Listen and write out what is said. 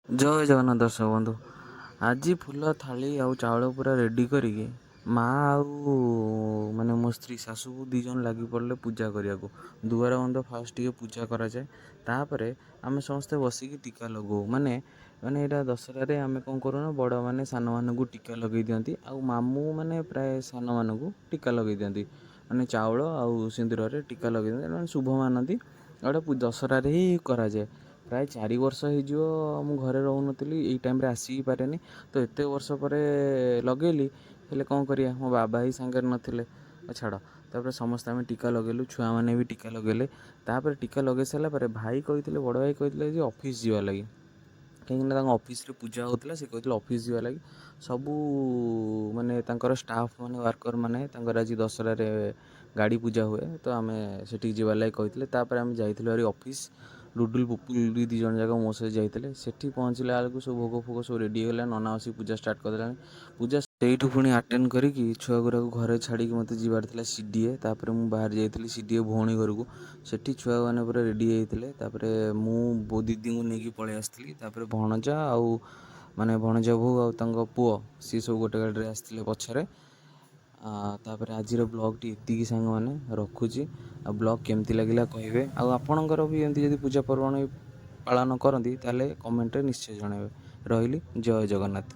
ଜୟ ଜଗନ୍ନାଥ ଦର୍ଶକ ବନ୍ଧୁ। ଆଜି ଫୁଲ ଥାଳି ଆଉ ଚାଉଳ ପୁରା ରେଡ଼ି କରିକି ମା ଆଉ ମାନେ ମୋ ସ୍ତ୍ରୀ ଶାଶୁକୁ 2 ଜଣ ଲାଗି ପଡ଼ିଲେ ପୂଜା କରିବାକୁ। ଦୁଆର ବନ୍ଧ ଫାଷ୍ଟ ଟିକେ ପୂଜା କରାଯାଏ, ତାପରେ ଆମେ ସମସ୍ତେ ବସିକି ଟୀକା ଲଗାଉ। ମାନେ ଏଇଟା ଦଶହରାରେ ଆମେ କ'ଣ କରୁନା, ବଡ଼ମାନେ ସାନମାନଙ୍କୁ ଟୀକା ଲଗାଇ ଦିଅନ୍ତି ଆଉ ମାମୁଁ ମାନେ ପ୍ରାୟ ସାନମାନଙ୍କୁ ଟୀକା ଲଗାଇ ଦିଅନ୍ତି। ମାନେ ଚାଉଳ ଆଉ ସିନ୍ଦୁରରେ ଟୀକା ଲଗାଇ ଦିଅନ୍ତି, ମାନେ ଶୁଭ ମାନନ୍ତି। ଏଇଟା ଦଶହରାରେ ହିଁ କରାଯାଏ। ପ୍ରାୟ 4 ବର୍ଷ ହେଇଯିବ ମୁଁ ଘରେ ରହୁନଥିଲି, ଏଇ ଟାଇମ୍ରେ ଆସିକି ପାରେନି, ତ ଏତେ ବର୍ଷ ପରେ ଲଗେଇଲି। ହେଲେ କ'ଣ କରିବା, ମୋ ବାବା ହିଁ ସାଙ୍ଗରେ ନଥିଲେ, ଛାଡ଼। ତାପରେ ସମସ୍ତେ ଆମେ ଟୀକା ଲଗେଇଲୁ, ଛୁଆମାନେ ବି ଟୀକା ଲଗେଇଲେ। ତାପରେ ଟୀକା ଲଗେଇ ସାରିଲା ପରେ ଭାଇ କହିଥିଲେ, ବଡ଼ ଭାଇ କହିଥିଲେ ଯେ ଅଫିସ୍ ଯିବା ଲାଗି, କାହିଁକିନା ତାଙ୍କ ଅଫିସ୍ରେ ପୂଜା ହେଉଥିଲା। ସେ କହିଥିଲେ ଅଫିସ୍ ଯିବା ଲାଗି। ସବୁ ମାନେ ତାଙ୍କର ଷ୍ଟାଫ୍ ମାନେ ୱାର୍କର ମାନେ ତାଙ୍କର ଆଜି ଦଶହରାରେ ଗାଡ଼ି ପୂଜା ହୁଏ, ତ ଆମେ ସେଠିକି ଯିବା ଲାଗି କହିଥିଲେ। ତାପରେ ଆମେ ଯାଇଥିଲୁ ଭାରି ଅଫିସ୍। ଲୁଡ଼ୁଲ ପୁପୁଲ 2 ଜଣ ଯାକ ମୋ ସହିତ ଯାଇଥିଲେ। ସେଠି ପହଞ୍ଚିଲା ବେଳକୁ ସବୁ ଭୋଗ ଫୋଗ ସବୁ ରେଡ଼ି ହେଇଗଲା, ନନା ଆସିକି ପୂଜା ଷ୍ଟାର୍ଟ କରିଦେଲାଣି। ପୂଜା ସେଇଠୁ ପୁଣି ଆଟେଣ୍ଡ କରିକି ଛୁଆଗୁଡ଼ାକୁ ଘରେ ଛାଡ଼ିକି ମୋତେ ଯିବାର ଥିଲା ସିଡ଼ିଏ। ତାପରେ ମୁଁ ବାହାରି ଯାଇଥିଲି ସିଡ଼ିଏ ଭଉଣୀ ଘରକୁ। ସେଠି ଛୁଆମାନେ ପୁରା ରେଡ଼ି ହେଇଥିଲେ। ତାପରେ ମୁଁ ଦିଦିଙ୍କୁ ନେଇକି ପଳେଇ ଆସିଥିଲି। ତାପରେ ଭଣଜା ଆଉ ମାନେ ଭଣଜା ବୋଉ ଆଉ ତାଙ୍କ ପୁଅ, ସିଏ ସବୁ ଗୋଟେ ଗାଡ଼ିରେ ଆସିଥିଲେ ପଛରେ। ତାପରେ ଆଜିର ବ୍ଲଗ୍ଟି ଏତିକି ସାଙ୍ଗମାନେ, ରଖୁଛି। ଆଉ ବ୍ଲଗ୍ କେମିତି ଲାଗିଲା କହିବେ। ଆଉ ଆପଣଙ୍କର ବି ଏମିତି ଯଦି ପୂଜା ପର୍ବାଣି ପାଳନ କରନ୍ତି ତାହେଲେ କମେଣ୍ଟରେ ନିଶ୍ଚୟ ଜଣାଇବେ। ରହିଲି, ଜୟ ଜଗନ୍ନାଥ।